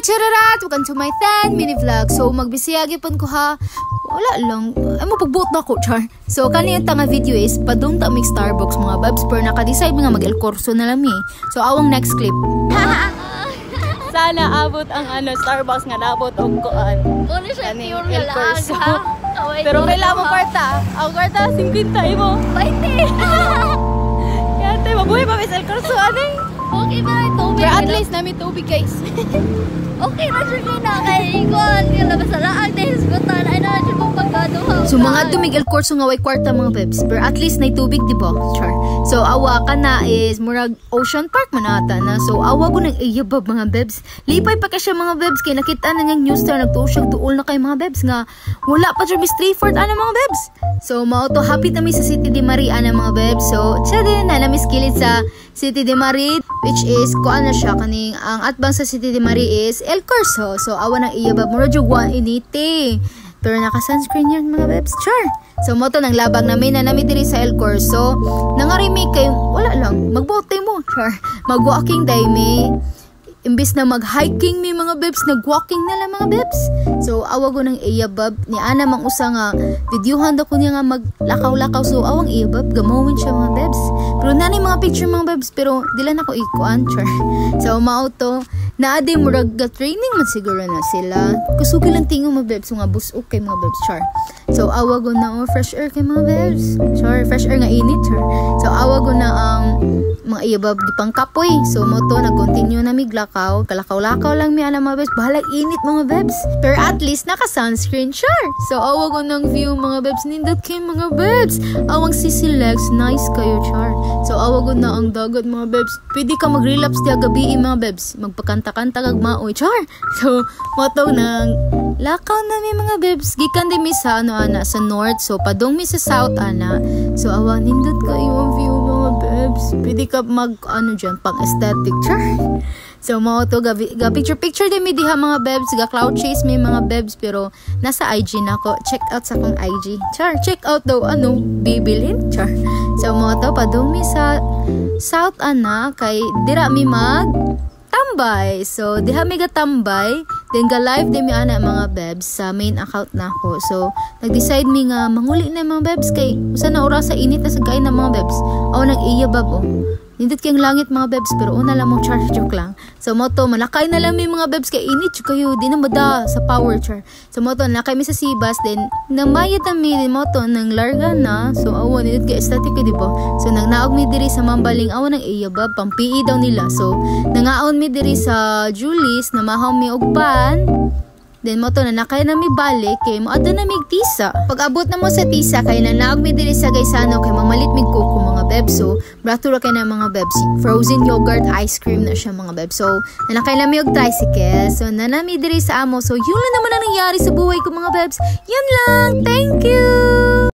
chararat! Welcome to my 10 mini vlog. So, magbisiyagi pon ko ha. Wala lang. Ay mo pagbuot na ko, char. So, kanina yung tanga video is, padung ta mig Starbucks mga babs. Pero naka-decide nga mag-El Corso na lang So, awang next clip. Sana abot ang Starbucks nga nabot og kuan. Ano siya pure nga lang ha? Pero kailangan mo kwarta. Ang kwarta, 50 mo. 20! Yate, mabuhay pa may El Corso, Okay ba na tubig? Pero at least namin tubig, guys. Okay na siya na kay Iguan. Kaya labas na lang dahil sigutan. Ay na siya mong pagkaduhaw. So mga dumig El Corso nga way kwarta mga bebs. Pero at least na tubig, di ba? Char. So awa ka na is murag Ocean Park manata na. So awa ko ng iyabab mga bebs. Lipay pa ka siya mga bebs. Kaya nakita na niyang news star nagtuo siyang tuol na kay mga bebs nga wala pa siya Miss Triford mga bebs. So mauto happy tami sa City de Maria mga bebs. So siya din na miss kilid sa City de Maria, which is kuan na siya kaning ang atbang sa City de Maria is El Corso. So awa ng iyabab mo radyo initi. Pero naka-sunscreen yan mga bebs. Char. So moto nang labag namin na namin diri sa El Corso. Nangarimik kayo wala lang magbote mo. Char. Mag-walking day may imbis na mag-hiking may mga bebs, nag-walking na lang mga bebs. So, awag ko ng iyabab. Ni Ana mang usa nga, videohan daw ko niya nga maglakaw-lakaw. So, awang iyabab, gamawin siya mga bebs. Pero nanay mga picture mga bebs, pero dila na ko ikuan, char. So, mauto, naade murag training man siguro na sila. Kusugi lang tingo mga bebs, mga bus okay mga bebs, char. So, awag ko na, fresh air kay mga bebs. Char, fresh air nga init, char. So, awag ko na ang mga iyabab di pang kapoy. So, moto, nag-continue na miglakaw. Kalakaw-lakaw lang mi ana mga bebs. Bahala init mga bebs. Pero at least naka-sunscreen, sure. So, awag ko ng view mga bebs. Nindot kayo mga bebs. Awang Sisilex, nice kayo, char. So, awag ko na ang dagat mga bebs. Pwede ka mag-relapse diya gabi mga bebs. Magpakanta-kanta kag maoy, char. So, moto ng lakaw na mi mga bebs. Gikan din mi sa ana sa north. So, padong mi sa south ana. So, awang nindot kayo ang view mga bebs. Pwede ka mag dyan, pang aesthetic, char. So, mga to, picture din mi diha mga bebs, cloud chase may mga bebs, pero nasa IG na ko. Check out sa kong IG. Char, check out daw, bibilin? Char. So, mga to, padung mi sa South ana, kay dira mi mag tambay. So, diha mi tambay, then ga live din mi ana mga bebs sa main account na ko. So, nag-decide mi nga manguli na mga bebs kay usa na oras sa init na sa kain na mga bebs. Aw nang iyabab Nindot kayong langit mga bebs, pero una lang mong char, joke lang. So moto, malakay na lang may mga bebs kay init kayo, di na mada sa power char. So moto, nakay mi sa Sibas, then namayad na mi din moto ng larga na. So awa, nindot kay aesthetic ko, diba? So nagnaog mi diri sa Mambaling, awa ng iyabab, pampi daw nila. So nangaon mi diri sa Julis, namahaw mi og pan. Then moto na nakaya na mi balik kay moadto na mig tisa. Pag abot na mo sa tisa kay nanaog mi diri sa Gaisano kay mamalit mig kuko mga bebs. So bratura kay na mga bebs. Frozen yogurt ice cream na siya mga bebs. So nanakay na mi og tricycle. So nanami diri sa amo. So yun lang naman ang nangyari sa buhay ko mga bebs. Yan lang. Thank you.